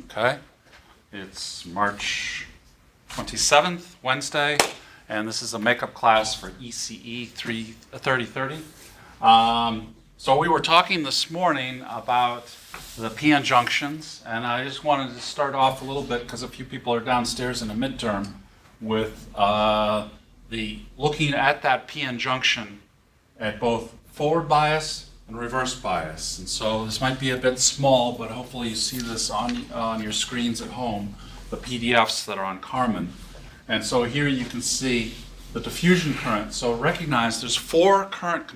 Okay, it's March 27th, Wednesday, and this is a makeup class for ECE 3030. So we were talking this morning about the PN junctions, and I just wanted to start off a little bit because a few people are downstairs in a midterm with the looking at that PN junction at both forward bias and reverse bias. And so this might be a bit small, but hopefully you see this on your screens at home, the PDFs that are on Carmen. And so here you can see the diffusion current. So recognize there's four current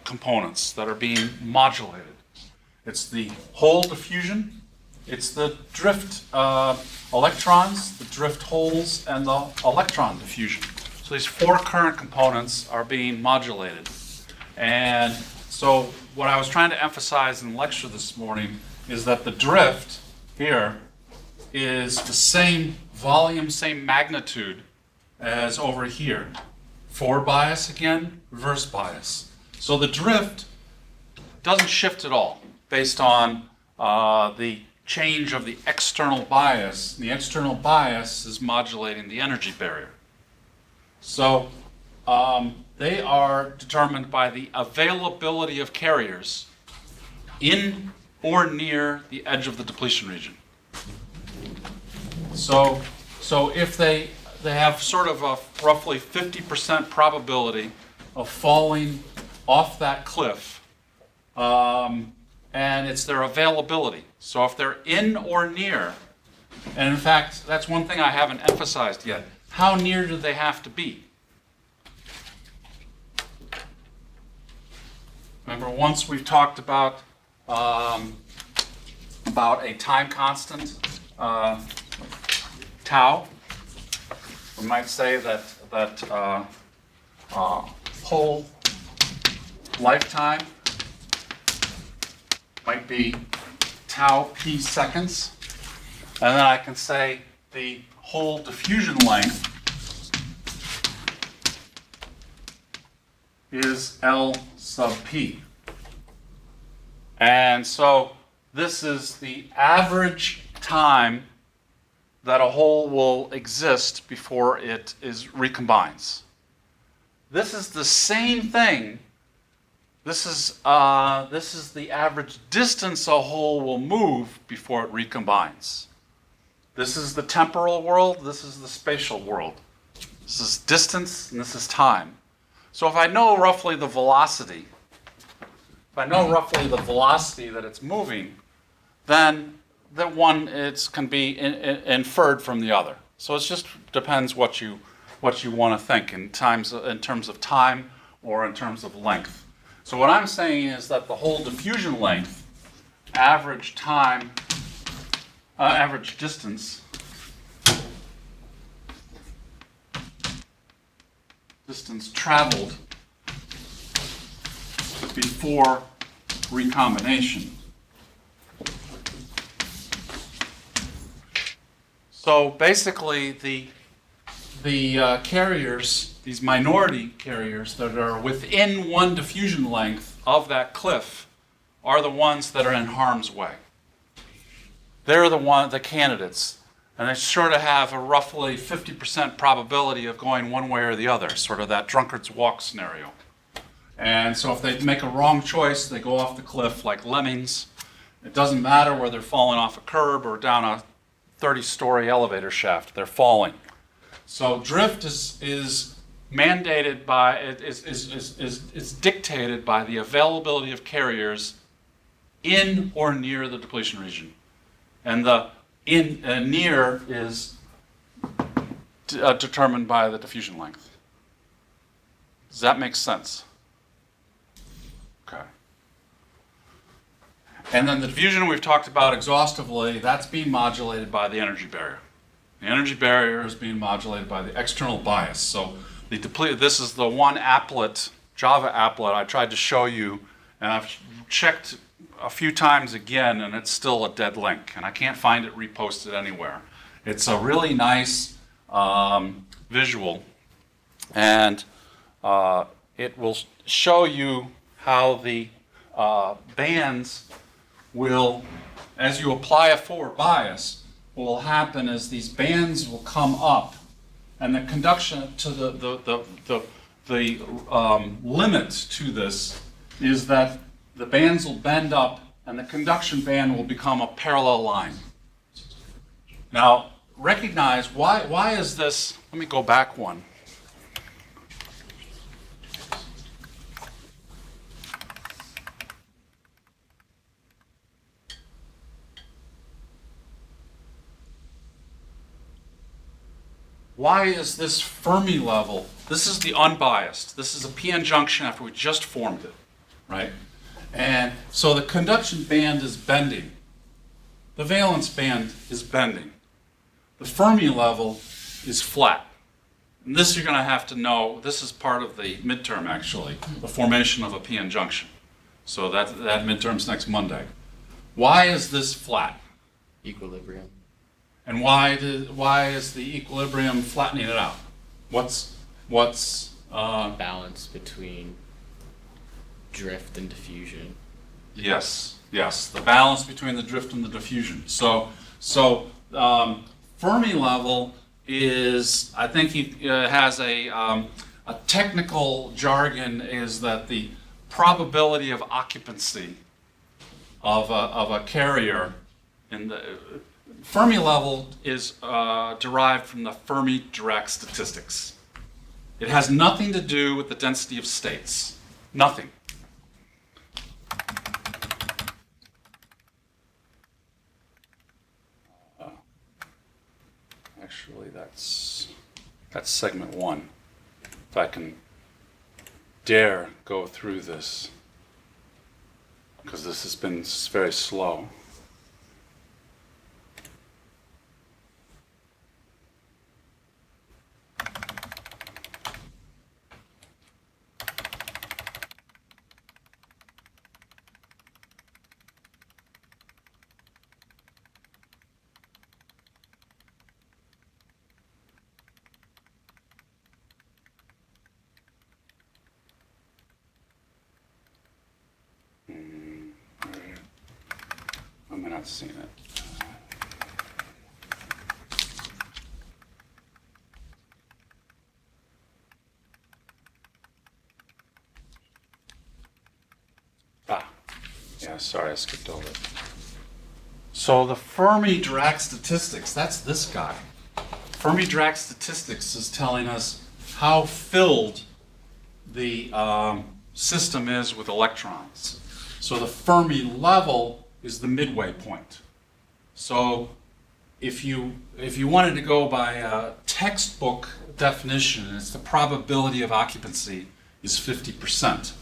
components that are being modulated. It's the hole diffusion, it's the drift electrons, the drift holes, and the electron diffusion. So these four current components are being modulated. And so what I was trying to emphasize in the lecture this morning is that the drift here is the same volume, same magnitude as over here. Forward bias again, reverse bias. So the drift doesn't shift at all based on the change of the external bias. The external bias is modulating the energy barrier. So they are determined by the availability of carriers in or near the edge of the depletion region. So if they have sort of a roughly 50% probability of falling off that cliff, and it's their availability. So if they're in or near, and in fact, that's one thing I haven't emphasized yet. How near do they have to be? Remember, once we've talked about a time constant, tau. We might say that whole lifetime might be tau p seconds, and then I can say the whole diffusion length is L sub p. And so this is the average time that a hole will exist before it recombines. This is the same thing. This is the average distance a hole will move before it recombines. This is the temporal world, this is the spatial world. This is distance and this is time. So if I know roughly the velocity, that it's moving, then the one can be inferred from the other. So it just depends what you want to think in terms of time or in terms of length. So what I'm saying is that the whole diffusion length, average distance traveled before recombination. So basically the carriers, these minority carriers that are within one diffusion length of that cliff are the ones that are in harm's way. They're the candidates. And they sort of have a roughly 50% probability of going one way or the other, sort of that drunkard's walk scenario. And so if they make a wrong choice, they go off the cliff like lemmings. It doesn't matter whether they're falling off a curb or down a 30-story elevator shaft, they're falling. So drift is mandated by, is dictated by the availability of carriers in or near the depletion region. And the near is determined by the diffusion length. Does that make sense? Okay. And then the diffusion we've talked about exhaustively, that's being modulated by the energy barrier. The energy barrier is being modulated by the external bias. So this is the one applet, Java applet I tried to show you, and I've checked a few times again, and it's still a dead link, and I can't find it reposted anywhere. It's a really nice visual, and it will show you how the bands will, as you apply a forward bias, what will happen is these bands will come up, and the conduction to the limit to this is that the bands will bend up, and the conduction band will become a parallel line. Now, recognize why is this? Let me go back one. Why is this Fermi level? This is the unbiased. This is a p-n junction after we just formed it, right? And so the conduction band is bending. The valence band is bending. The Fermi level is flat. And this you're going to have to know. This is part of the midterm, actually, the formation of a p-n junction. So that midterm's next Monday. Why is this flat? Equilibrium. And why is the equilibrium flattening it out? What's Balance between drift and diffusion. Yes, the balance between the drift and the diffusion. So Fermi level is, I think he has a technical jargon, is that the probability of occupancy of a carrier in the Fermi level is derived from the Fermidirac Statistics. It has nothing to do with the density of states. Nothing. Actually, that's segment one. If I can dare go through this, because this has been very slow. I'm not seeing it. Yeah, sorry, I skipped over it. So the Fermidirac Statistics, that's this guy. Fermidirac Statistics is telling us how filled the system is with electrons. So the Fermi level is the midway point. So if you wanted to go by a textbook definition, it's the probability of occupancy is 50%.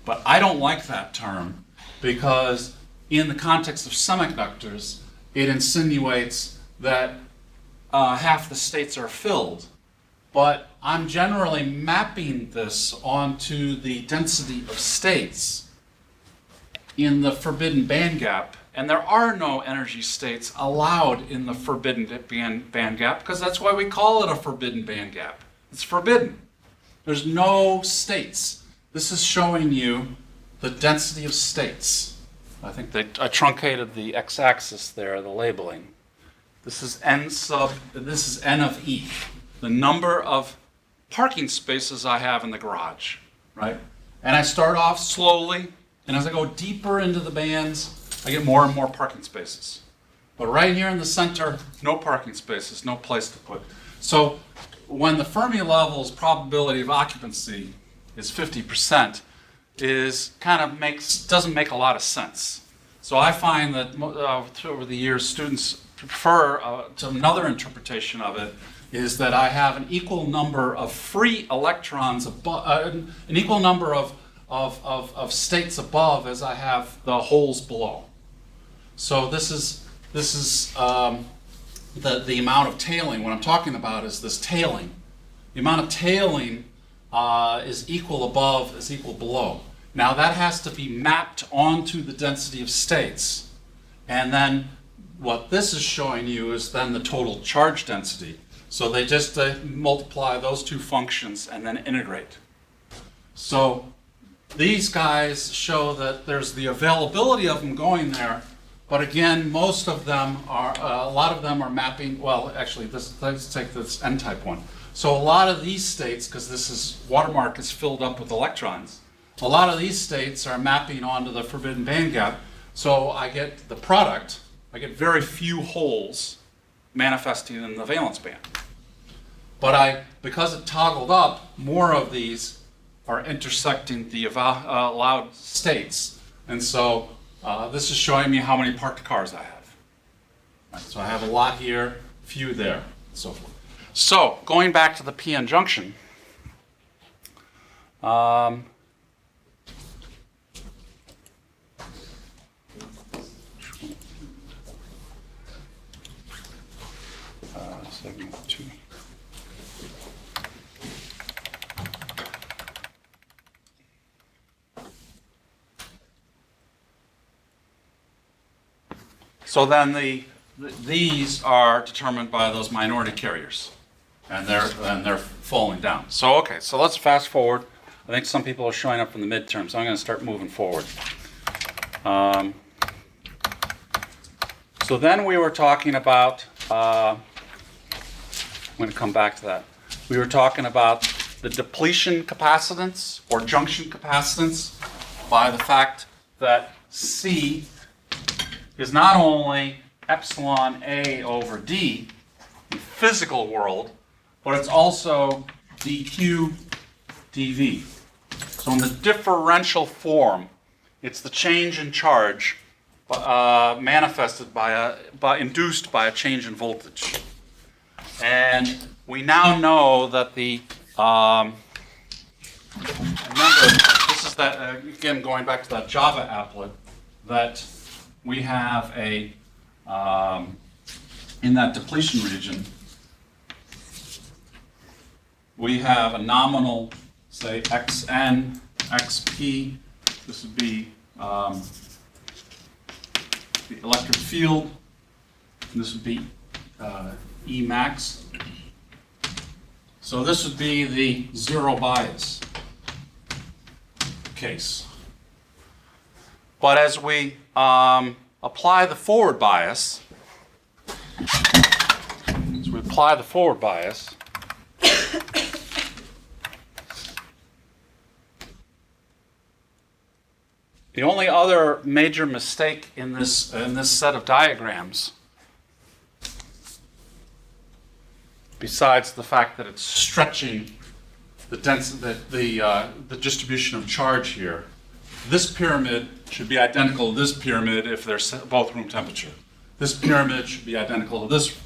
But I don't like that term, because in the context of semiconductors, it insinuates that half the states are filled. But I'm generally mapping this onto the density of states in the forbidden band gap, and there are no energy states allowed in the forbidden band gap, because that's why we call it a forbidden band gap. It's forbidden. There's no states. This is showing you the density of states. I think I truncated the x-axis there, the labeling. This is n of E, the number of parking spaces I have in the garage, right? And I start off slowly, and as I go deeper into the bands, I get more and more parking spaces. But right here in the center, no parking spaces, no place to put. So when the Fermi level's probability of occupancy is 50%, doesn't make a lot of sense. So I find that over the years, students prefer to another interpretation of it, is that I have an equal number of free electrons above, an equal number of states above as I have the holes below. So this is the amount of tailing. What I'm talking about is this tailing. The amount of tailing is equal above is equal below. Now that has to be mapped onto the density of states. And then what this is showing you is then the total charge density. So they just multiply those two functions and then integrate. So these guys show that there's the availability of them going there, But again, most of them are, a lot of them are mapping, well, actually, let's take this N-type one. So a lot of these states, because this is, watermark is filled up with electrons, a lot of these states are mapping onto the forbidden band gap. So I get the product, I get very few holes manifesting in the valence band. But because it toggled up, more of these are intersecting the allowed states. And so this is showing me how many parked cars I have. Right, so I have a lot here, few there, and so forth. So going back to the p-n junction, segment 2. So then these are determined by those minority carriers, and they're falling down. So okay, so let's fast forward. I think some people are showing up from the midterm, so I'm going to start moving forward. So then we were talking about. I'm going to come back to that. We were talking about the depletion capacitance or junction capacitance by the fact that C is not only epsilon A over D in the physical world, but it's also dQ dV. So in the differential form, it's the change in charge manifested induced by a change in voltage. And we now know that remember, this is that, again, going back to that Java applet, that we have in that depletion region, we have a nominal, say, xn, xp. This would be the electric field. And this would be E max. So this would be the zero bias case. But as we apply the forward bias, the only other major mistake in this set of diagrams, besides the fact that it's stretching the density, the distribution of charge here, this pyramid should be identical to this pyramid if they're both room temperature. This pyramid should be identical to this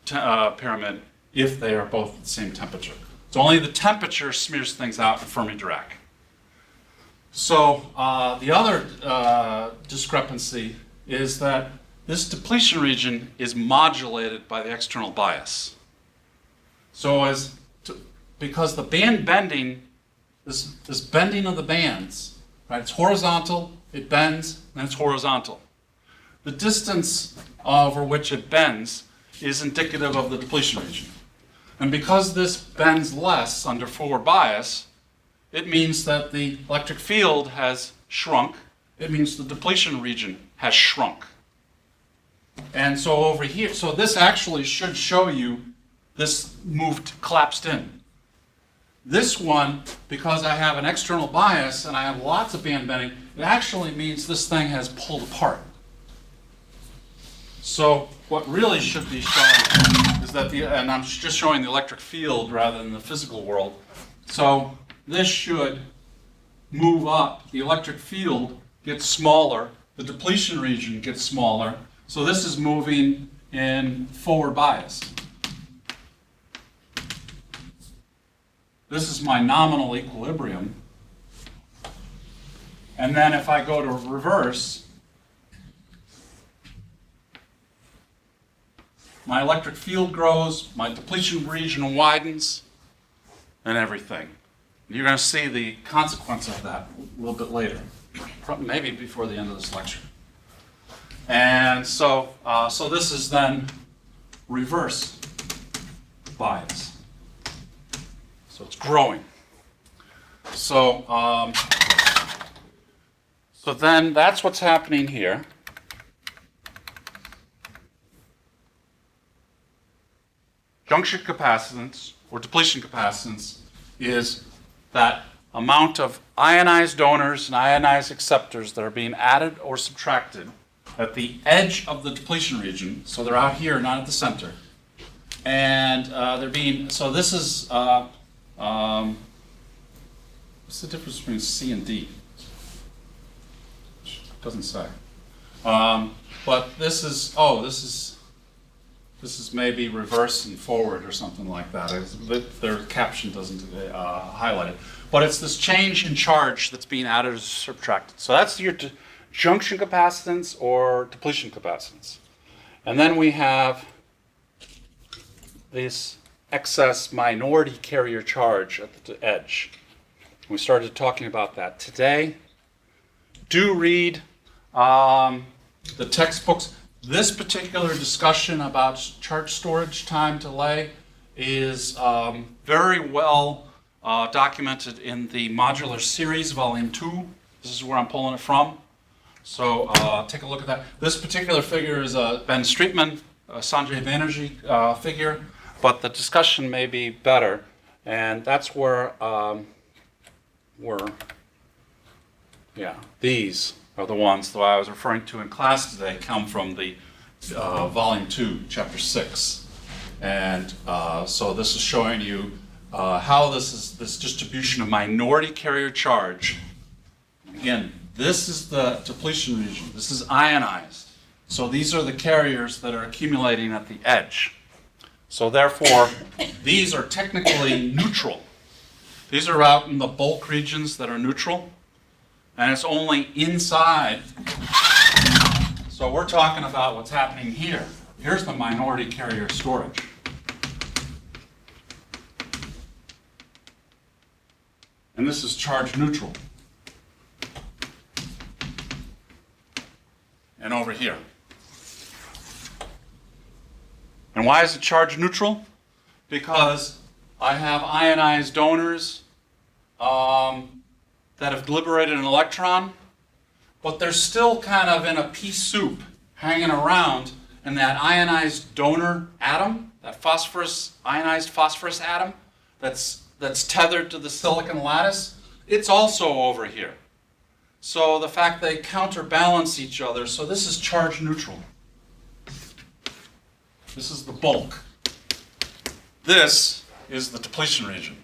pyramid if they are both at the same temperature. So only the temperature smears things out in Fermidirac. So the other discrepancy is that this depletion region is modulated by the external bias. So because the band bending, this bending of the bands, right? It's horizontal, it bends, and it's horizontal. The distance over which it bends is indicative of the depletion region. And because this bends less under forward bias, it means that the electric field has shrunk. It means the depletion region has shrunk. And so over here, so this actually should show you this collapsed in. This one, because I have an external bias and I have lots of band bending, it actually means this thing has pulled apart. So what really should be shown is that and I'm just showing the electric field rather than the physical world. So this should move up. The electric field gets smaller. The depletion region gets smaller. So this is moving in forward bias. This is my nominal equilibrium. And then if I go to reverse, my electric field grows, my depletion region widens, and everything. You're going to see the consequence of that a little bit later, maybe before the end of this lecture. And so, so this is then reverse bias. So it's growing. So, so then that's what's happening here. junction capacitance or depletion capacitance is that amount of ionized donors and ionized acceptors that are being added or subtracted at the edge of the depletion region. So they're out here, not at the center. And they're being, so this is, what's the difference between C and D? Doesn't say. But this is, this is maybe reverse and forward or something like that. Their caption doesn't highlight it. But it's this change in charge that's being added or subtracted. So that's your junction capacitance or depletion capacitance. And then we have this excess minority carrier charge at the edge. We started talking about that today. Do read the textbooks. This particular discussion about charge storage time delay is very well documented in the modular series, volume 2. This is where I'm pulling it from. So take a look at that. This particular figure is a Ben Streetman, Sanjay Banerjee figure, but the discussion may be better. And that's where these are the ones that I was referring to in class today, come from the volume 2, chapter 6. And so this is showing you how this distribution of minority carrier charge. Again, this is the depletion region. This is ionized. So these are the carriers that are accumulating at the edge. So therefore, these are technically neutral. These are out in the bulk regions that are neutral. And it's only inside. So we're talking about what's happening here. Here's the minority carrier storage. And this is charge neutral. And over here. And why is it charge neutral? Because I have ionized donors that have liberated an electron, but they're still kind of in a pea soup hanging around in that ionized donor atom, that ionized phosphorus atom that's tethered to the silicon lattice. It's also over here. So the fact they counterbalance each other, so this is charge neutral. This is the bulk. This is the depletion region.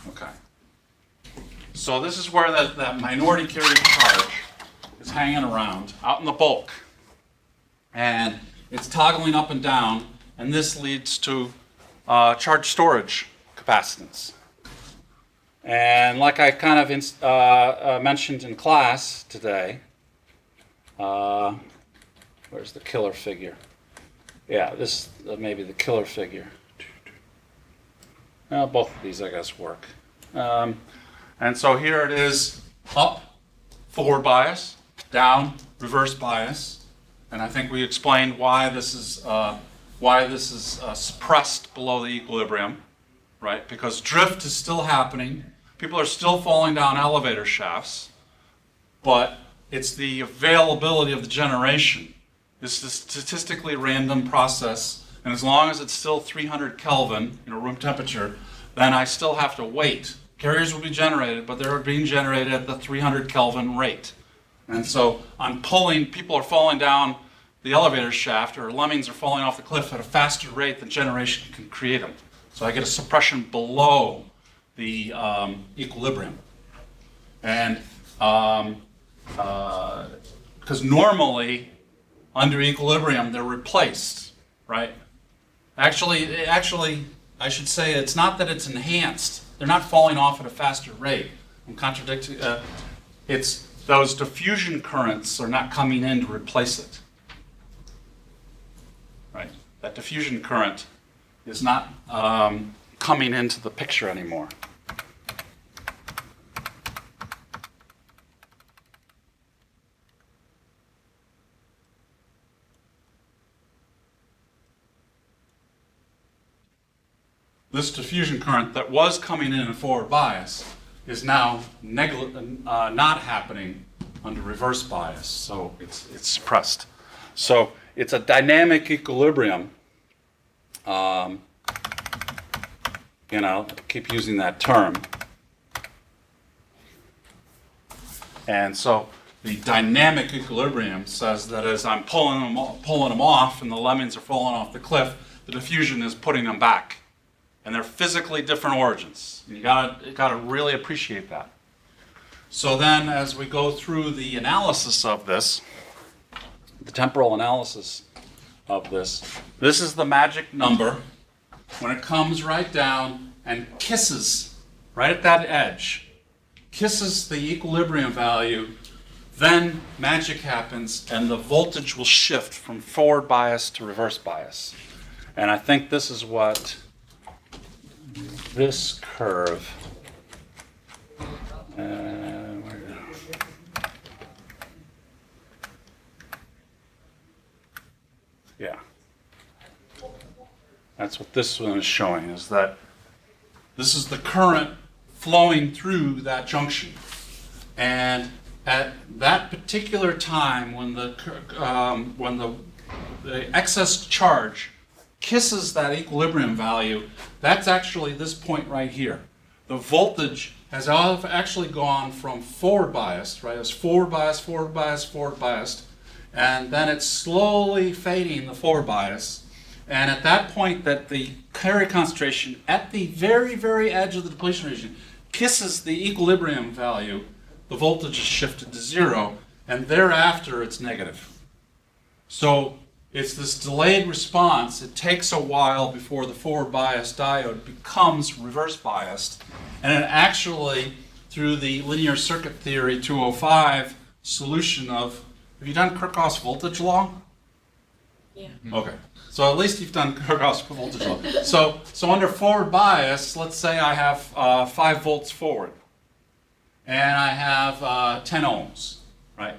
Okay. So this is where that minority carrier charge is hanging around, out in the bulk. And it's toggling up and down, and this leads to charge storage capacitance. And like I kind of mentioned in class today, where's the killer figure? Yeah, this may be the killer figure. Well, both of these, I guess, work. And so here it is, up, forward bias, down, reverse bias. And I think we explained why this is suppressed below the equilibrium, right? Because drift is still happening. People are still falling down elevator shafts, but it's the availability of the generation. It's a statistically random process, and as long as it's still 300 Kelvin, room temperature, then I still have to wait. Carriers will be generated, but they're being generated at the 300 Kelvin rate. And so I'm pulling, people are falling down the elevator shaft, or lemmings are falling off the cliff at a faster rate than generation can create them. So I get a suppression below the equilibrium. And because normally under equilibrium they're replaced, right? Actually, I should say it's not that it's enhanced. They're not falling off at a faster rate. I'm contradicting. It's those diffusion currents are not coming in to replace it. Right? That diffusion current is not coming into the picture anymore. This diffusion current that was coming in a forward bias is now not happening under reverse bias, so it's suppressed. So it's a dynamic equilibrium. Keep using that term. And so the dynamic equilibrium says that as I'm pulling them off and the lemmings are falling off the cliff, the diffusion is putting them back. And they're physically different origins. You gotta really appreciate that. So then as we go through the analysis of this, the temporal analysis of this is the magic number when it comes right down and kisses right at that edge, kisses the equilibrium value, then magic happens and the voltage will shift from forward bias to reverse bias. And I think this is what this curve, yeah, that's what this one is showing, is that this is the current flowing through that junction. And at that particular time when the excess charge kisses that equilibrium value, that's actually this point right here. The voltage has actually gone from forward biased, right? It's forward biased, forward biased, forward biased, and then it's slowly fading the forward bias. And at that point that the carrier concentration at the very, very edge of the depletion region kisses the equilibrium value, the voltage is shifted to 0, and thereafter it's negative. So it's this delayed response. It takes a while before the forward biased diode becomes reverse biased. And it actually, through the linear circuit theory 205 solution of, have you done Kirchhoff's voltage law? Yeah. Okay. So at least you've done Kirchhoff's voltage law. So under forward bias, let's say I have 5 volts forward. And I have 10 ohms, right?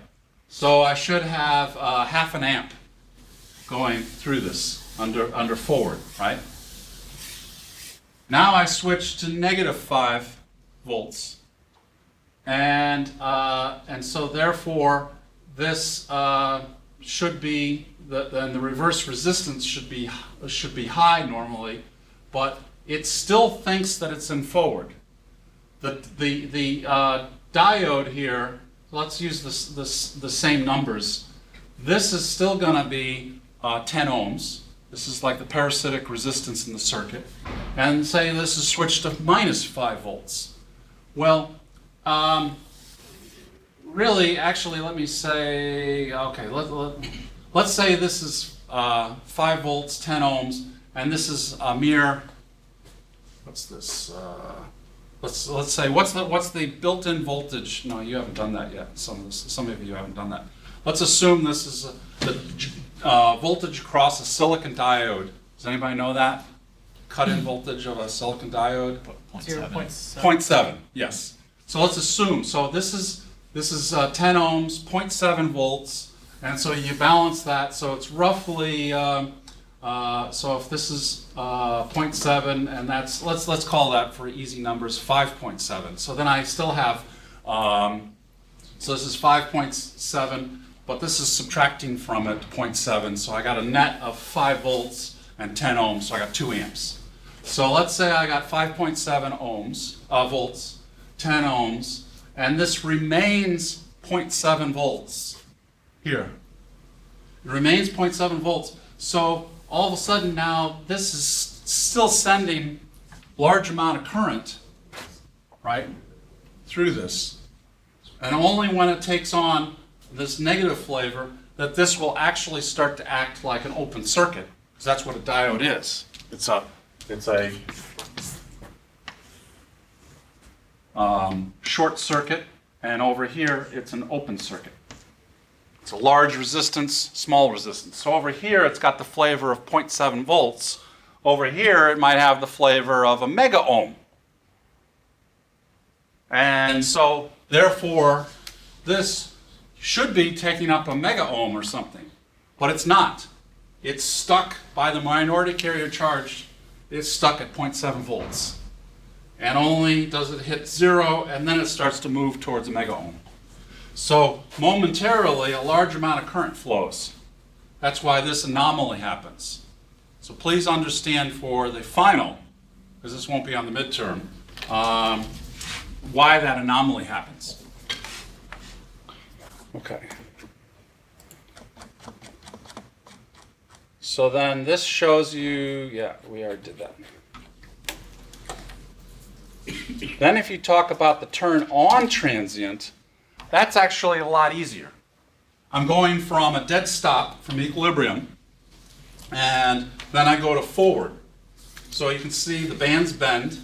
So I should have half an amp going through this under forward, right? Now I switch to negative 5 volts, and so therefore this should be the reverse resistance should be high normally, but it still thinks that it's in forward. The diode here, let's use the same numbers. This is still going to be 10 ohms. This is like the parasitic resistance in the circuit. And say this is switched to minus 5 volts. Well, really, actually, let me say, okay, let's say this is 5 volts, 10 ohms, and this is a mere, what's this? Let's say, what's the built-in voltage? No, you haven't done that yet. Some of you haven't done that. Let's assume this is the voltage across a silicon diode. Does anybody know that? Cut-in voltage of a silicon diode? 0.7. Yes. So let's assume. So this is 10 ohms, 0.7 volts, and so you balance that. So it's roughly. So if this is 0.7, and that's let's call that for easy numbers 5.7. So then I still have. So this is 5.7. But this is subtracting from it 0.7, so I got a net of 5 volts and 10 ohms, so I got 2 amps. So let's say I got 5.7 volts, 10 ohms, and this remains 0.7 volts here. It remains 0.7 volts. So all of a sudden now this is still sending large amount of current, right, through this. And only when it takes on this negative flavor that this will actually start to act like an open circuit, because that's what a diode is. It's a short circuit, and over here it's an open circuit. It's a large resistance, small resistance. So over here it's got the flavor of 0.7 volts. Over here it might have the flavor of a mega ohm. And so therefore this should be taking up a mega ohm or something, but it's not. It's stuck by the minority carrier charge. It's stuck at 0.7 volts. And only does it hit 0, and then it starts to move towards a mega ohm. So momentarily, a large amount of current flows. That's why this anomaly happens. So please understand for the final, because this won't be on the midterm, why that anomaly happens. Okay. So then this shows you, yeah, we already did that. Then if you talk about the turn on transient, that's actually a lot easier. I'm going from a dead stop from equilibrium, and then I go to forward. So you can see the bands bend,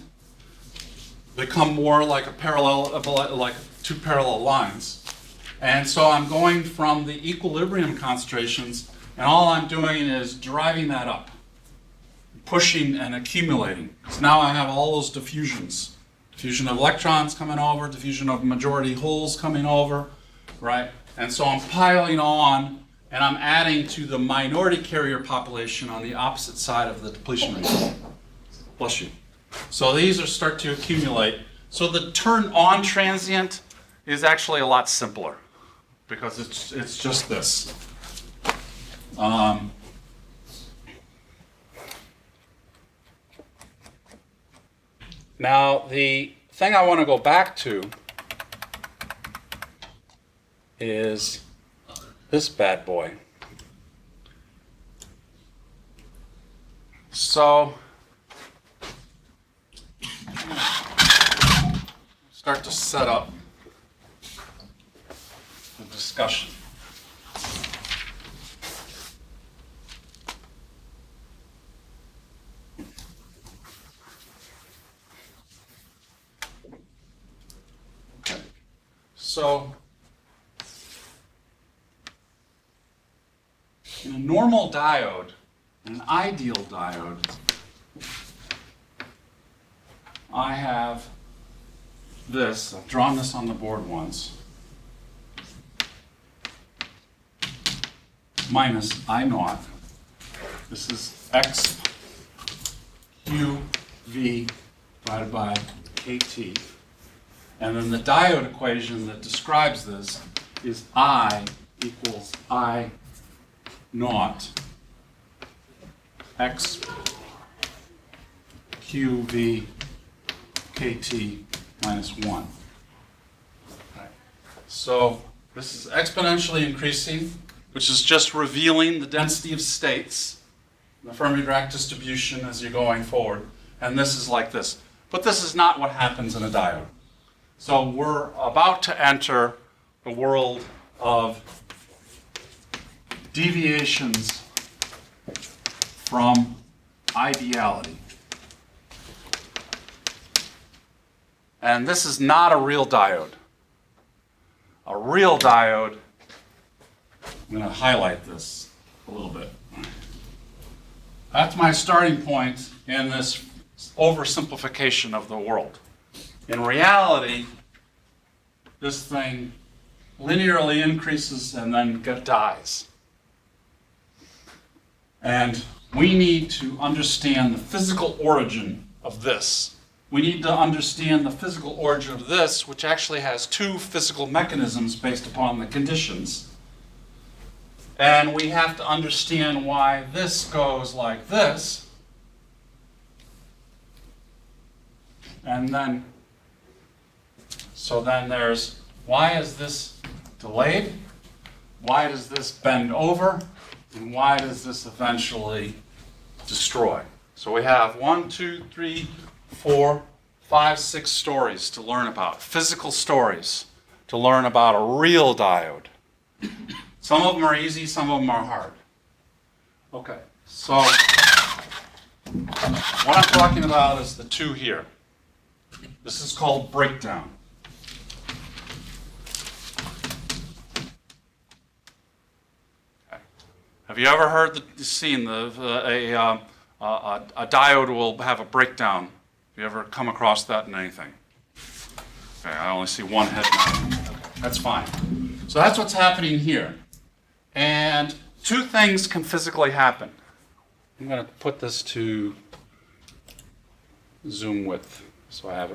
become more like a parallel, like two parallel lines. And so I'm going from the equilibrium concentrations, and all I'm doing is driving that up, pushing and accumulating. So now I have all those diffusions. Diffusion of electrons coming over, diffusion of majority holes coming over, right? And so I'm piling on, and I'm adding to the minority carrier population on the opposite side of the depletion region. Bless you. So these are start to accumulate. So the turn on transient is actually a lot simpler because it's just this. Now, the thing I want to go back to is this bad boy. So, start to set up the discussion. So, in a normal diode, an ideal diode, I have this. I've drawn this on the board once. Minus I naught. This is X Q V divided by KT. And then the diode equation that describes this is I equals I naught X Q V KT minus 1. Okay. So this is exponentially increasing, which is just revealing the density of states, the Fermidirac distribution as you're going forward. And this is like this. But this is not what happens in a diode. So we're about to enter the world of deviations from ideality. And this is not a real diode. A real diode, I'm going to highlight this a little bit. That's my starting point in this oversimplification of the world. In reality, this thing linearly increases and then dies. And we need to understand the physical origin of this. We need to understand the physical origin of this, which actually has two physical mechanisms based upon the conditions. And we have to understand why this goes like this. And then, so then there's, why is this delayed? Why does this bend over? And why does this eventually destroy? So we have 1, 2, 3, 4, 5, 6 stories to learn about, physical stories to learn about a real diode. Some of them are easy, some of them are hard. Okay, so what I'm talking about is the two here. This is called breakdown. Okay. Have you ever heard seen a diode will have a breakdown? Have you ever come across that in anything? Okay, I only see one head now. That's fine. So that's what's happening here. And two things can physically happen. I'm going to put this to zoom width. So I have,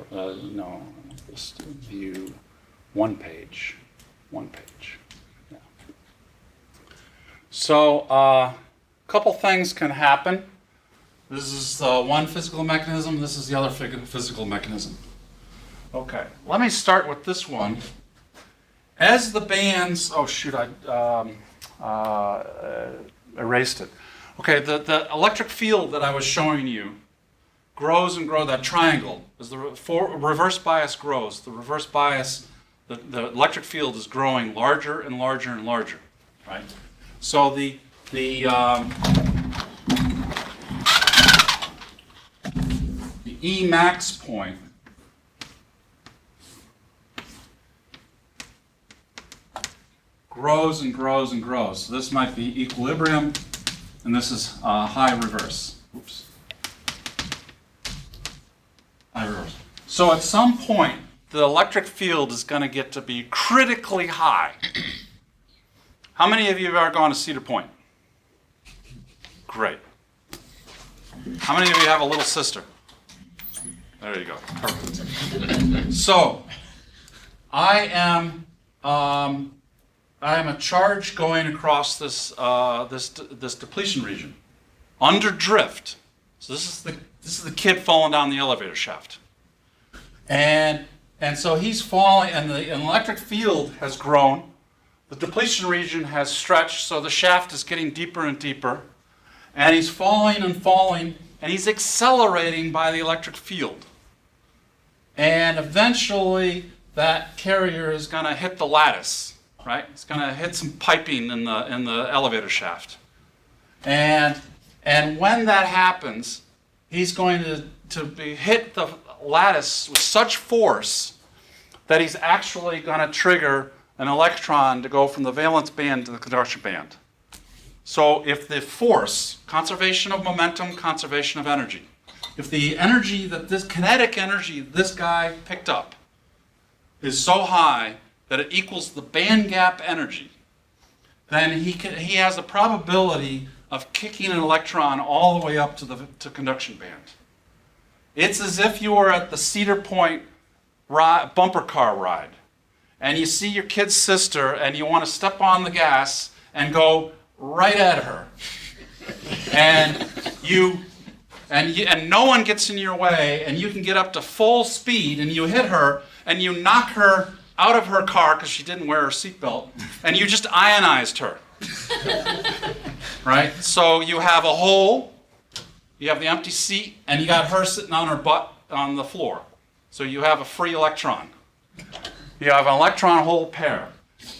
just view one page. One page. Yeah. So a couple things can happen. This is one physical mechanism. This is the other physical mechanism. Okay, let me start with this one. As the bands, oh shoot, I erased it. Okay, the electric field that I was showing you grows and grows. That triangle, as the reverse bias grows, the reverse bias, the electric field is growing larger and larger and larger, right? So the E max point grows and grows and grows. So this might be equilibrium, and this is high reverse. Oops. High reverse. So at some point, the electric field is going to get to be critically high. How many of you have ever gone to Cedar Point? Great. How many of you have a little sister? There you go. Perfect. So, I am a charge going across this this depletion region under drift. So this is the kid falling down the elevator shaft, and so he's falling, and the electric field has grown. The depletion region has stretched, so the shaft is getting deeper and deeper, and he's falling and falling, and he's accelerating by the electric field. And eventually, that carrier is going to hit the lattice, right? It's going to hit some piping in the elevator shaft. And when that happens, he's going to be hit the lattice with such force that he's actually going to trigger an electron to go from the valence band to the conduction band. So if the force, conservation of momentum, conservation of energy, if the energy that this kinetic energy this guy picked up is so high that it equals the band gap energy, then he has a probability of kicking an electron all the way up to conduction band. It's as if you were at the Cedar Point bumper car ride, and you see your kid's sister, and you want to step on the gas and go right at her, and no one gets in your way, and you can get up to full speed, and you hit her, and you knock her out of her car because she didn't wear her seatbelt, and you just ionized her. Right? So you have a hole, you have the empty seat, and you got her sitting on her butt on the floor. So you have a free electron. You have an electron hole pair.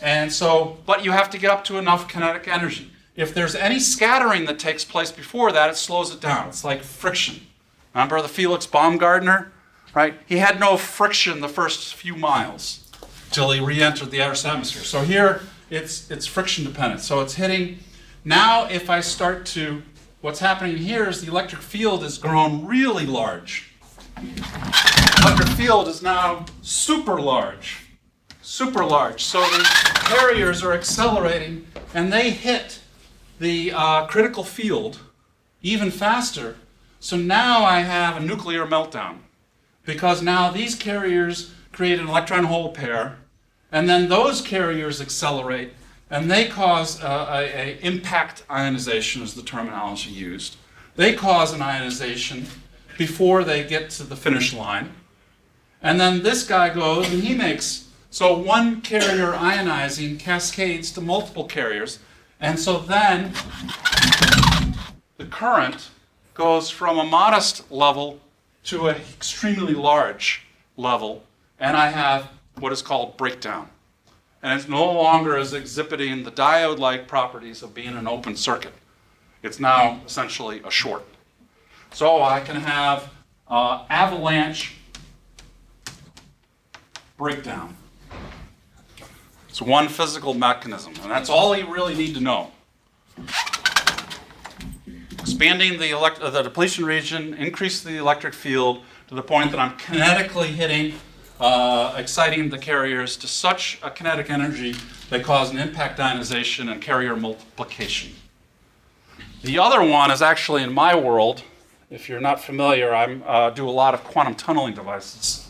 And so, but you have to get up to enough kinetic energy. If there's any scattering that takes place before that, it slows it down. It's like friction. Remember the Felix Baumgartner? Right? He had no friction the first few miles till he re-entered the Earth's atmosphere. So here, it's friction dependent. So it's hitting. Now if I start to, what's happening here is the electric field has grown really large. The electric field is now super large. Super large. So the carriers are accelerating, and they hit the critical field even faster. So now I have a nuclear meltdown, because now these carriers create an electron hole pair, and then those carriers accelerate, and they cause a impact ionization is the terminology used. They cause an ionization before they get to the finish line. And then this guy goes and he makes, so one carrier ionizing cascades to multiple carriers. And so then the current goes from a modest level to an extremely large level. And I have what is called breakdown. And it's no longer as exhibiting the diode-like properties of being an open circuit. It's now essentially a short. So I can have avalanche breakdown. It's one physical mechanism, and that's all you really need to know. Expanding the depletion region, increase the electric field to the point that I'm kinetically hitting, exciting the carriers to such a kinetic energy they cause an impact ionization and carrier multiplication. The other one is actually in my world. If you're not familiar, I do a lot of quantum tunneling devices.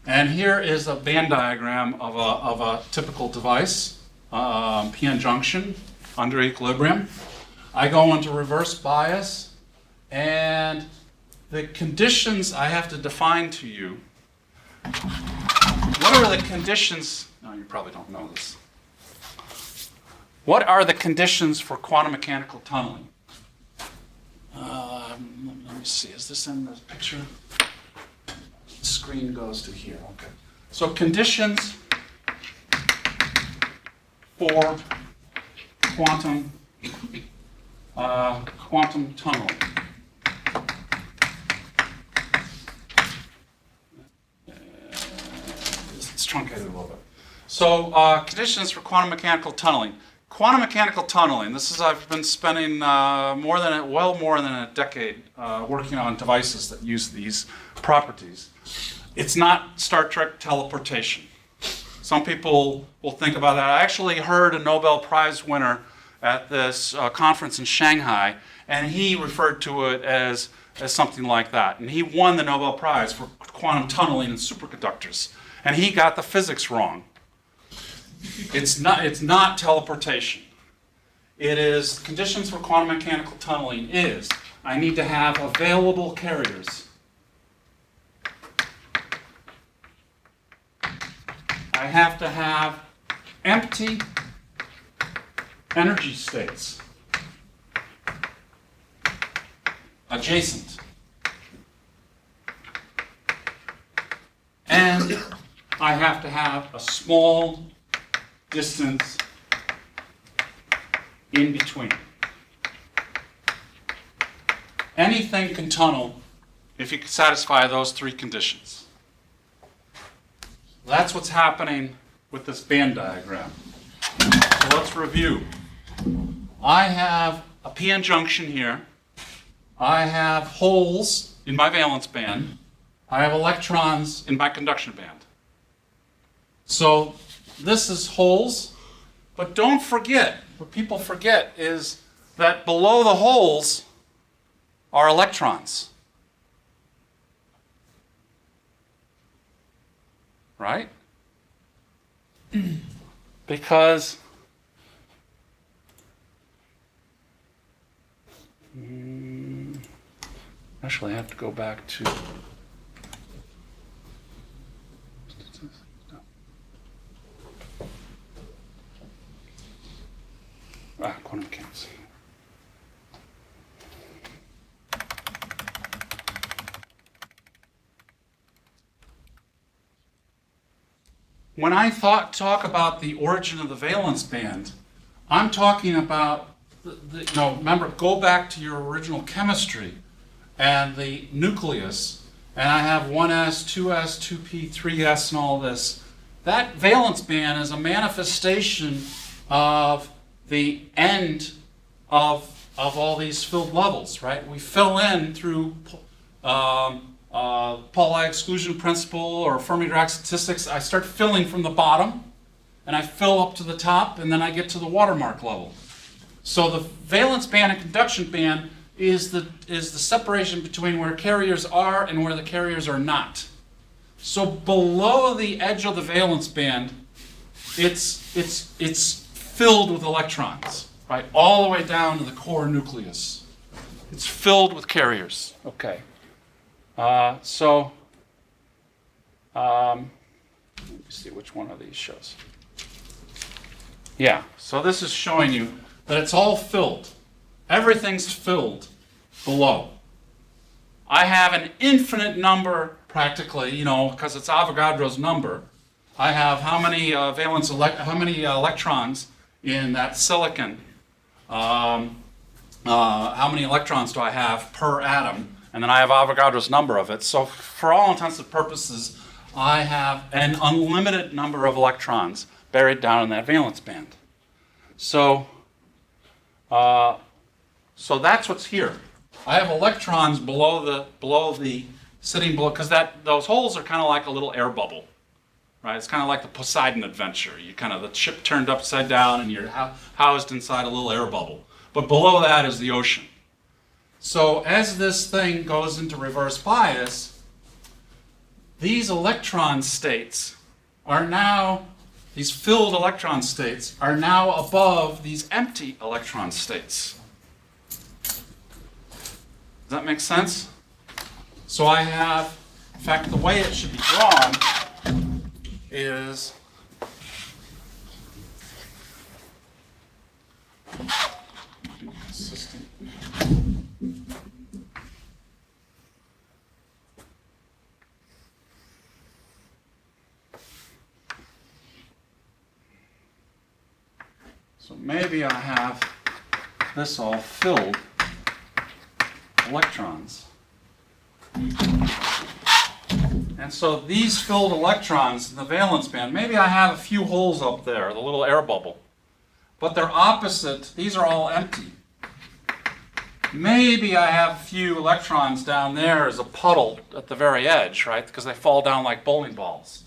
And here is a band diagram of a typical device, PN junction under equilibrium. I go into reverse bias, and the conditions I have to define to you. What are the conditions? No, you probably don't know this. What are the conditions for quantum mechanical tunneling? Let me see, is this in the picture? The screen goes to here, okay. So conditions for quantum tunneling. It's truncated a little bit. So conditions for quantum mechanical tunneling. Quantum mechanical tunneling. This is I've been spending well more than a decade working on devices that use these properties. It's not Star Trek teleportation. Some people will think about that. I actually heard a Nobel Prize winner at this conference in Shanghai, and he referred to it as something like that. And he won the Nobel Prize for quantum tunneling in superconductors. And he got the physics wrong. It's not teleportation. It is conditions for quantum mechanical tunneling is I need to have available carriers. I have to have empty energy states adjacent. And I have to have a small distance in between. Anything can tunnel if you can satisfy those three conditions. That's what's happening with this band diagram. So let's review. I have a PN junction here. I have holes in my valence band. I have electrons in my conduction band. So this is holes, but don't forget, what people forget is that below the holes are electrons. Right? Because actually I have to go back to quantum mechanics. When I talk about the origin of the valence band, I'm talking about, remember, go back to your original chemistry and the nucleus, and I have 1s, 2s, 2p, 3s, and all this. That valence band is a manifestation of the end of all these filled levels, right? We fill in through Pauli exclusion principle or Fermidirac statistics. I start filling from the bottom, and I fill up to the top, and then I get to the watermark level. So the valence band and conduction band is the separation between where carriers are and where the carriers are not. So below the edge of the valence band, it's filled with electrons, right, all the way down to the core nucleus. It's filled with carriers. Okay. Let me see which one of these shows. Yeah, so this is showing you that it's all filled. Everything's filled below. I have an infinite number, practically, because it's Avogadro's number. I have how many electrons in that silicon. How many electrons do I have per atom? And then I have Avogadro's number of it. So for all intents and purposes, I have an unlimited number of electrons buried down in that valence band. So that's what's here. I have electrons sitting below, because those holes are kind of like a little air bubble, right? It's kind of like the Poseidon adventure. The ship turned upside down and you're housed inside a little air bubble. But below that is the ocean. So as this thing goes into reverse bias, these electron states are now, these filled electron states are now above these empty electron states. Does that make sense? So I have, in fact, the way it should be drawn is consistent. So maybe I have this all filled electrons. And so these filled electrons in the valence band, maybe I have a few holes up there, the little air bubble. But they're opposite, these are all empty. Maybe I have a few electrons down there as a puddle at the very edge, right? Because they fall down like bowling balls.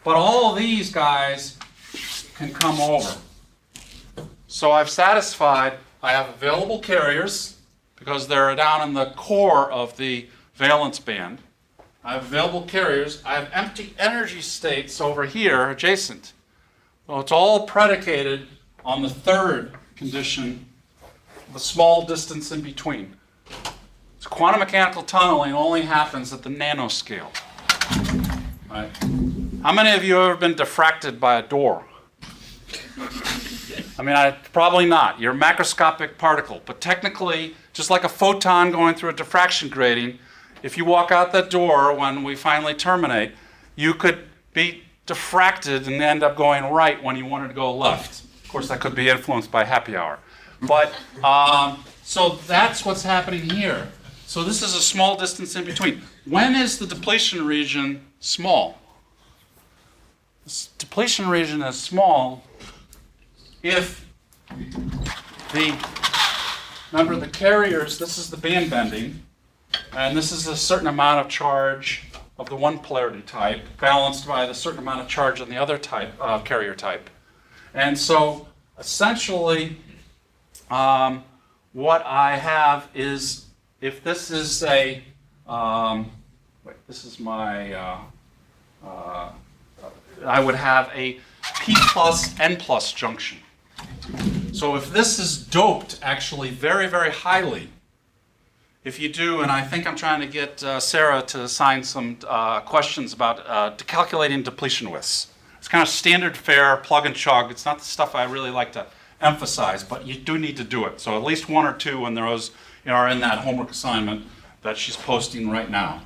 But all of these guys can come over. So I've satisfied, I have available carriers, because they're down in the core of the valence band. I have available carriers. I have empty energy states over here adjacent. So it's all predicated on the third condition, the small distance in between. So quantum mechanical tunneling only happens at the nanoscale. Right? How many of you have ever been diffracted by a door? I mean, probably not. You're a macroscopic particle. But technically, just like a photon going through a diffraction grating, if you walk out that door when we finally terminate, you could be diffracted and end up going right when you wanted to go left. Of course, that could be influenced by happy hour. But, so that's what's happening here. So this is a small distance in between. When is the depletion region small? This depletion region is small if remember the carriers, this is the band bending, and this is a certain amount of charge of the one polarity type balanced by the certain amount of charge on the other type, carrier type. And so essentially what I have is, if this is a, this is my, I would have a P plus N plus junction. So if this is doped actually very, very highly, if you do, and I think I'm trying to get Sarah to assign some questions about calculating depletion widths. It's kind of standard fare, plug and chug. It's not the stuff I really like to emphasize, but you do need to do it. So at least one or two when those are in that homework assignment that she's posting right now.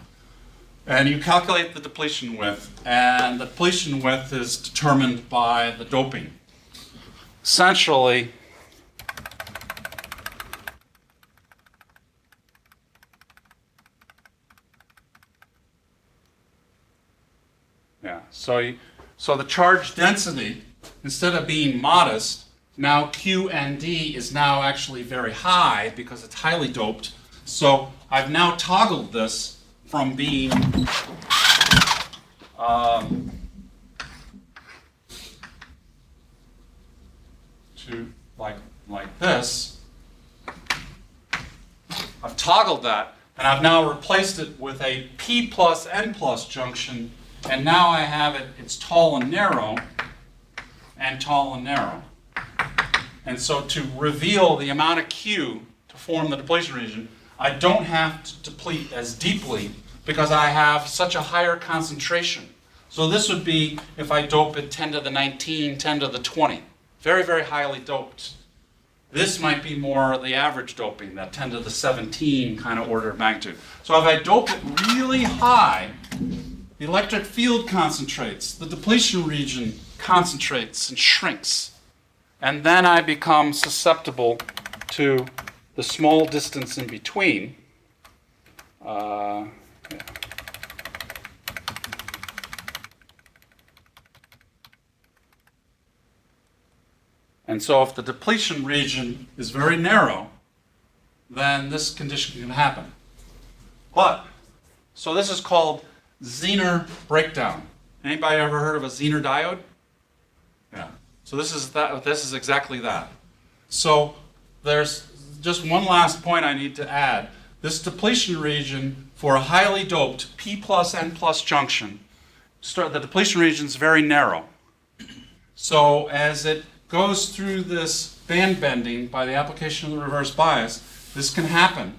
And you calculate the depletion width, and the depletion width is determined by the doping. Essentially, so the charge density, instead of being modest, now Q and D is now actually very high because it's highly doped. So I've now toggled this from being to like this. I've toggled that, and I've now replaced it with a P plus N plus junction, and now I have it, it's tall and narrow, and tall and narrow. And so to reveal the amount of Q to form the depletion region, I don't have to deplete as deeply because I have such a higher concentration. So this would be if I dope it 10 to the 19, 10 to the 20. Very, very highly doped. This might be more the average doping, that 10 to the 17 kind of order of magnitude. So if I dope it really high, the electric field concentrates, the depletion region concentrates and shrinks. And then I become susceptible to the small distance in between. Yeah. And so if the depletion region is very narrow, then this condition can happen. But, so this is called Zener breakdown. Anybody ever heard of a Zener diode? Yeah. So this is exactly that. So there's just one last point I need to add. This depletion region for a highly doped P plus N plus junction the depletion region is very narrow. So as it goes through this band bending by the application of the reverse bias, this can happen.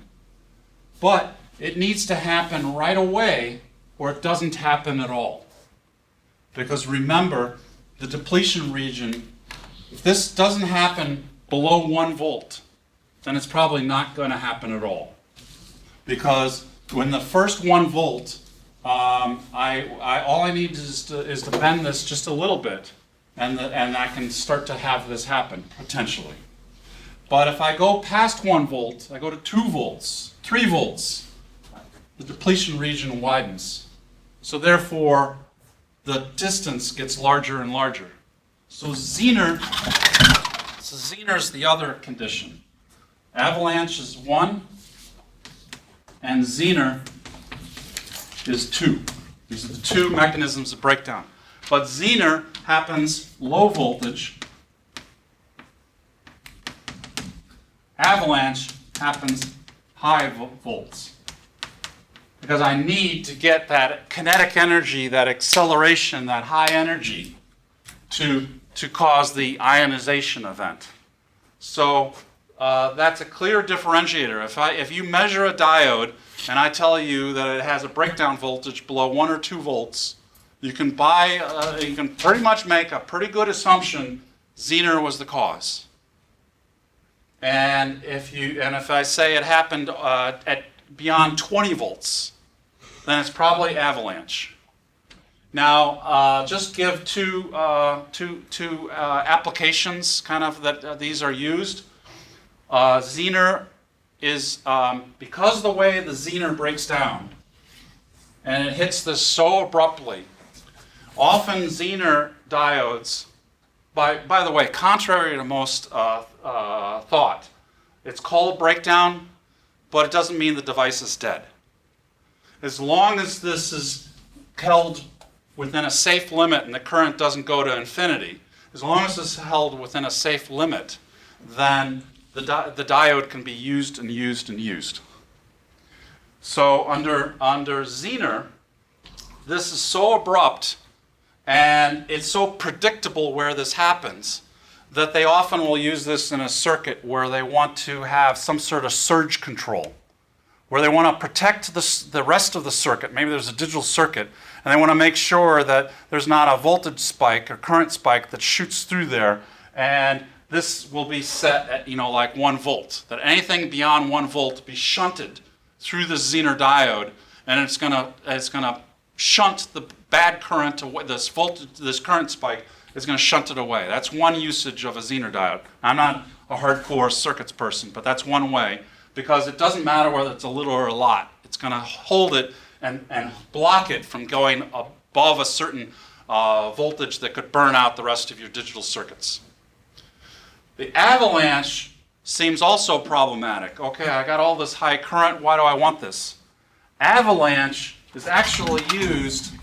But it needs to happen right away or it doesn't happen at all. Because remember, the depletion region, if this doesn't happen below 1 volt, then it's probably not going to happen at all. Because when the first 1 volt, all I need is to bend this just a little bit, and I can start to have this happen, potentially. But if I go past 1 volt, I go to 2 volts, 3 volts, the depletion region widens. So therefore, the distance gets larger and larger. So Zener is the other condition. Avalanche is 1, and Zener is 2. These are the two mechanisms of breakdown. But Zener happens low voltage. Avalanche happens high volts. Because I need to get that kinetic energy, that acceleration, that high energy to cause the ionization event. So that's a clear differentiator. If you measure a diode and I tell you that it has a breakdown voltage below 1 or 2 volts, you can pretty much make a pretty good assumption Zener was the cause. And if I say it happened at beyond 20 volts, then it's probably avalanche. Now, just give two applications kind of that these are used. Zener is, because of the way the Zener breaks down, and it hits this so abruptly, often Zener diodes, by the way, contrary to most thought, it's called breakdown, but it doesn't mean the device is dead. As long as this is held within a safe limit and the current doesn't go to infinity, as long as it's held within a safe limit, then the diode can be used and used and used. So under Zener, this is so abrupt and it's so predictable where this happens that they often will use this in a circuit where they want to have some sort of surge control, where they want to protect the rest of the circuit. Maybe there's a digital circuit, and they want to make sure that there's not a voltage spike or current spike that shoots through there, and this will be set at, like 1 volt, that anything beyond 1 volt be shunted through the Zener diode, and it's going to shunt the bad current away. This current spike is going to shunt it away. That's one usage of a Zener diode. I'm not a hardcore circuits person, but that's one way, because it doesn't matter whether it's a little or a lot. It's going to hold it and block it from going above a certain voltage that could burn out the rest of your digital circuits. The avalanche seems also problematic. Okay, I got all this high current. Why do I want this? Avalanche is actually used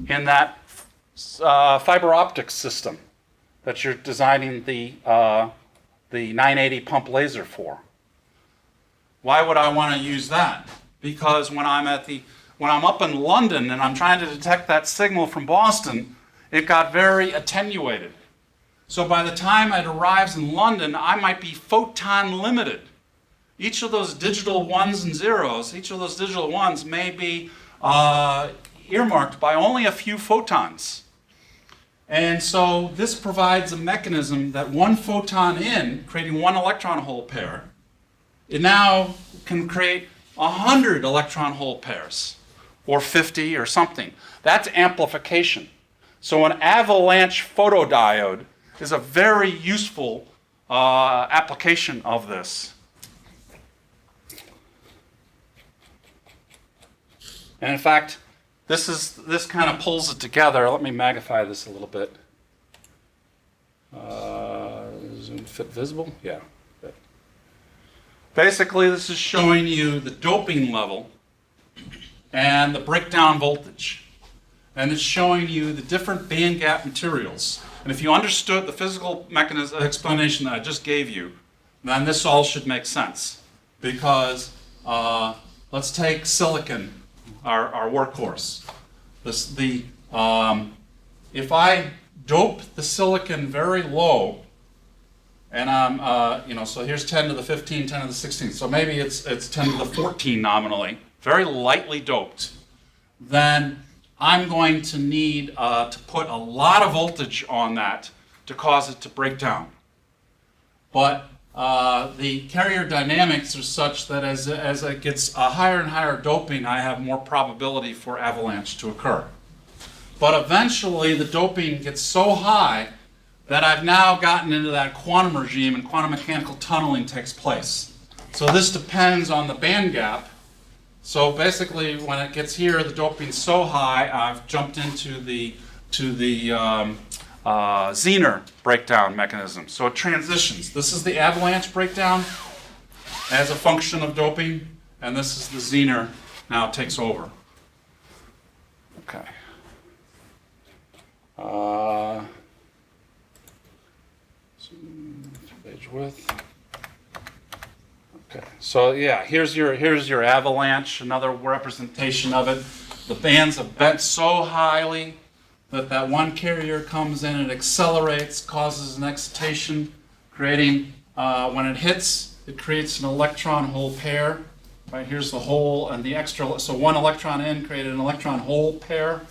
in that fiber optic system that you're designing the 980 pump laser for. Why would I want to use that? Because when I'm up in London and I'm trying to detect that signal from Boston, it got very attenuated. So by the time it arrives in London, I might be photon limited. Each of those digital ones and zeros, each of those digital ones may be earmarked by only a few photons. And so this provides a mechanism that one photon in, creating one electron hole pair, it now can create 100 electron hole pairs, or 50 or something. That's amplification. So an avalanche photodiode is a very useful application of this. And in fact, this kind of pulls it together. Let me magnify this a little bit. Zoom fit visible? Yeah. Good. Basically, this is showing you the doping level and the breakdown voltage. And it's showing you the different band gap materials. And if you understood the physical mechanism explanation that I just gave you, then this all should make sense. Because let's take silicon, our workhorse. The If I dope the silicon very low, and I'm, so here's 10 to the 15, 10 to the 16, so maybe it's 10 to the 14 nominally, very lightly doped, then I'm going to need to put a lot of voltage on that to cause it to break down. But the carrier dynamics are such that as it gets a higher and higher doping, I have more probability for avalanche to occur. But eventually the doping gets so high that I've now gotten into that quantum regime and quantum mechanical tunneling takes place. So this depends on the band gap. So basically when it gets here, the doping's so high, I've jumped into the Zener breakdown mechanism. So it transitions. This is the avalanche breakdown as a function of doping, and this is the Zener now takes over. Okay. Page width. Okay. So yeah, here's your avalanche. Another representation of it. The bands have bent so highly that one carrier comes in, it accelerates, causes an excitation, creating, when it hits, it creates an electron-hole pair. Right, here's the hole and the extra, so one electron in created an electron-hole pair,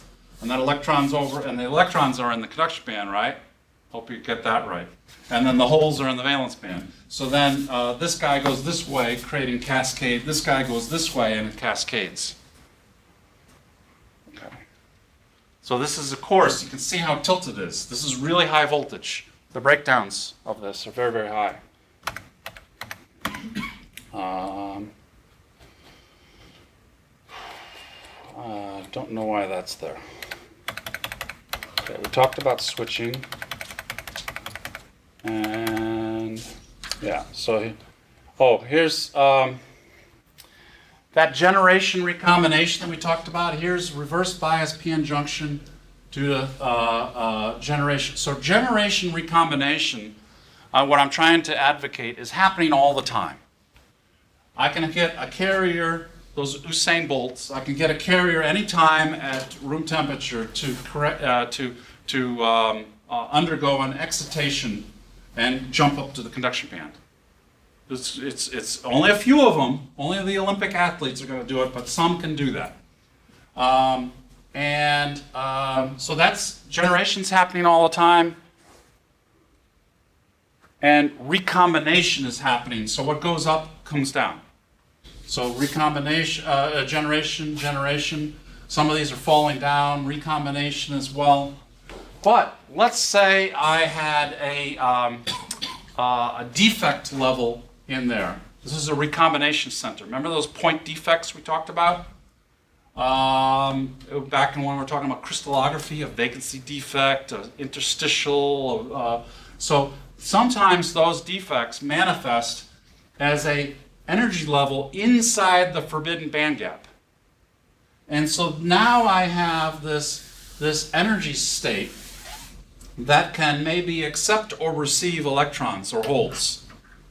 and that electron's over, and the electrons are in the conduction band, right? Hope you get that right. And then the holes are in the valence band. So then this guy goes this way, creating cascade. This guy goes this way, and it cascades. Okay. So this is a course. You can see how tilted it is. This is really high voltage. The breakdowns of this are very, very high. Don't know why that's there. Okay, we talked about switching. And yeah, so, here's that generation recombination that we talked about. Here's reverse bias p-n junction due to generation. So generation recombination, what I'm trying to advocate, is happening all the time. I can get a carrier, those Usain Bolts, I can get a carrier anytime at room temperature to undergo an excitation and jump up to the conduction band. It's only a few of them, only the Olympic athletes are going to do it, but some can do that. So that's generation's happening all the time. And recombination is happening, so what goes up comes down. So recombination, generation, some of these are falling down, recombination as well. But let's say I had a defect level in there. This is a recombination center. Remember those point defects we talked about? Back when we were talking about crystallography, a vacancy defect, an interstitial. So sometimes those defects manifest as a energy level inside the forbidden band gap. And so now I have this energy state that can maybe accept or receive electrons or holes.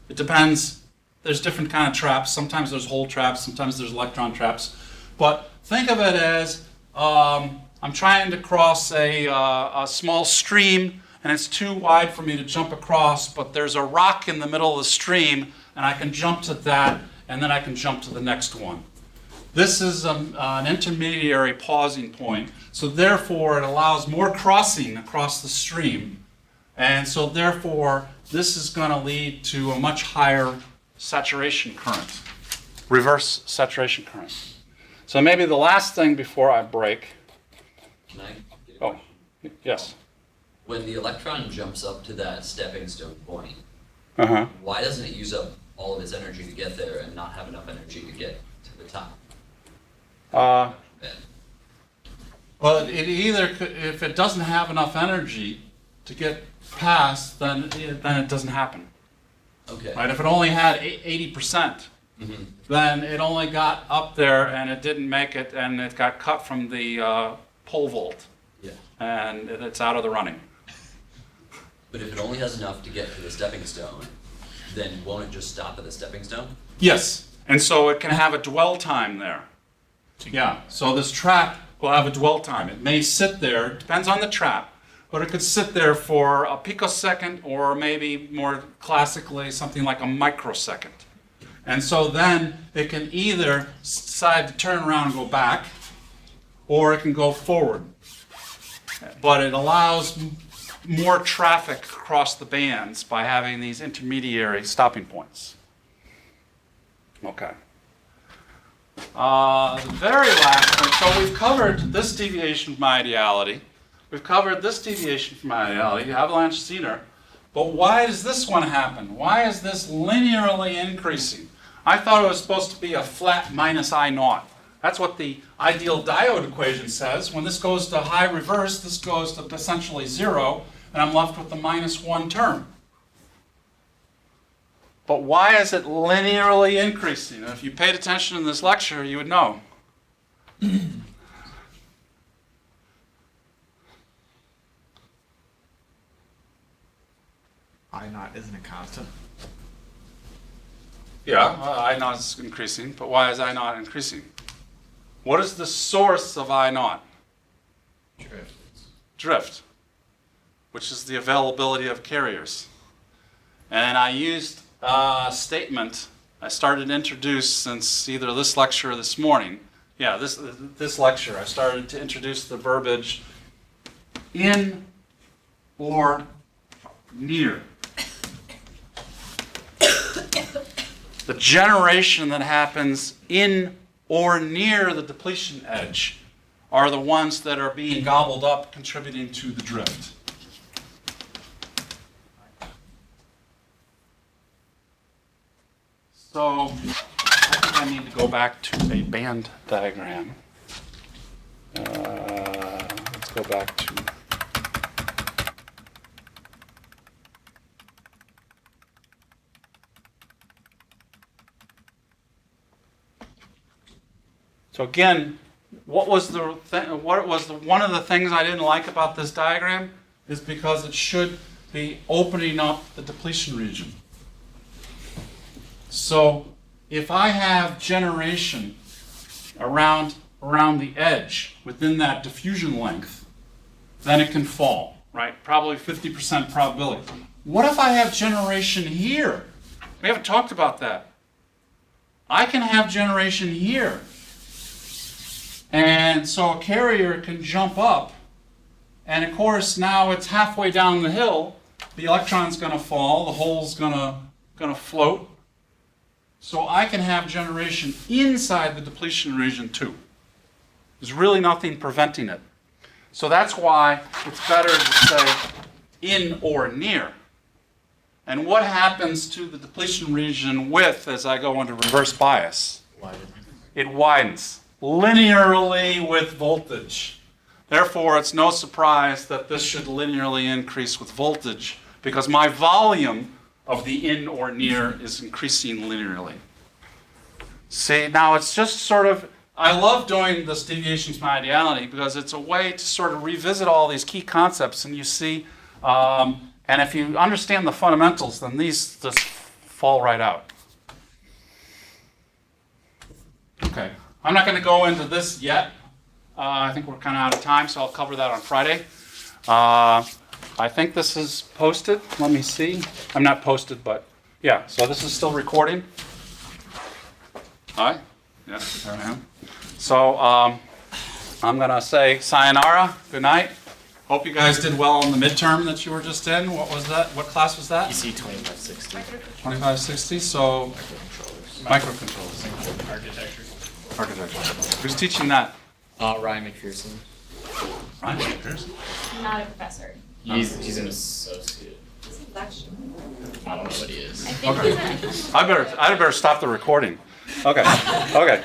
It depends. There's different kind of traps. Sometimes there's hole traps, sometimes there's electron traps. But think of it as I'm trying to cross a small stream, and it's too wide for me to jump across, but there's a rock in the middle of the stream, and I can jump to that, and then I can jump to the next one. This is an intermediary pausing point, so therefore it allows more crossing across the stream, and so therefore this is going to lead to a much higher saturation current, reverse saturation current. So maybe the last thing before I break. Can I get a question? Yes. When the electron jumps up to that stepping stone point, Uh-huh. why doesn't it use up all of its energy to get there and not have enough energy to get to the top? Well, it either could, if it doesn't have enough energy to get past, then it doesn't happen. Okay. Right? If it only had 80%, then it only got up there and it didn't make it, and it got cut from the pole vault, Yeah. and it's out of the running. But if it only has enough to get to the stepping stone, then won't it just stop at the stepping stone? Yes, and so it can have a dwell time there. Yeah, so this trap will have a dwell time. It may sit there, depends on the trap, but it could sit there for a picosecond or maybe more classically something like a microsecond. And so then it can either decide to turn around and go back, or it can go forward. But it allows more traffic across the bands by having these intermediary stopping points. Okay. The very last thing, so we've covered this deviation from ideality. We've covered this deviation from ideality, Avalanche Zener. But why does this one happen? Why is this linearly increasing? I thought it was supposed to be a flat minus I naught. That's what the ideal diode equation says. When this goes to high reverse, this goes to essentially 0, and I'm left with the -1 term. But why is it linearly increasing? And if you paid attention in this lecture, you would know. I naught isn't a constant. Yeah, I naught is increasing, but why is I naught increasing? What is the source of I naught? Drift. Drift, which is the availability of carriers. And I used a statement I started to introduce since either this lecture or this morning. Yeah, this lecture, I started to introduce the verbiage in or near. The generation that happens in or near the depletion edge are the ones that are being gobbled up, contributing to the drift. So I think I need to go back to a band diagram. Let's go back to So again, one of the things I didn't like about this diagram is because it should be opening up the depletion region. So if I have generation around the edge within that diffusion length, then it can fall, right? Probably 50% probability. What if I have generation here? We haven't talked about that. I can have generation here. And so a carrier can jump up, and of course now it's halfway down the hill. The electron's going to fall, the hole's going to float. So I can have generation inside the depletion region too. There's really nothing preventing it. So that's why it's better to say in or near. And what happens to the depletion region width as I go into reverse bias? It widens linearly with voltage. Therefore, it's no surprise that this should linearly increase with voltage because my volume of the in or near is increasing linearly. See, now it's just sort of, I love doing this deviations from ideality because it's a way to sort of revisit all these key concepts, and you see, and if you understand the fundamentals, then these just fall right out. Okay, I'm not going to go into this yet. I think we're kind of out of time, so I'll cover that on Friday. I think this is posted. Let me see. I'm not posted, but yeah, so this is still recording. Hi. Yes, there I am. So I'm going to say sayonara. Good night. Hope you guys did well on the midterm that you were just in. What was that? What class was that? EC 2560. 2560. So Microcontrollers. microcontrollers. Architecture. Architecture. Who's teaching that? Ryan McPherson. Ryan McPherson. Not a professor. He's an associate. He's a lecturer. I don't know what he is. I think Okay. he's a I better stop the recording. Okay. Okay.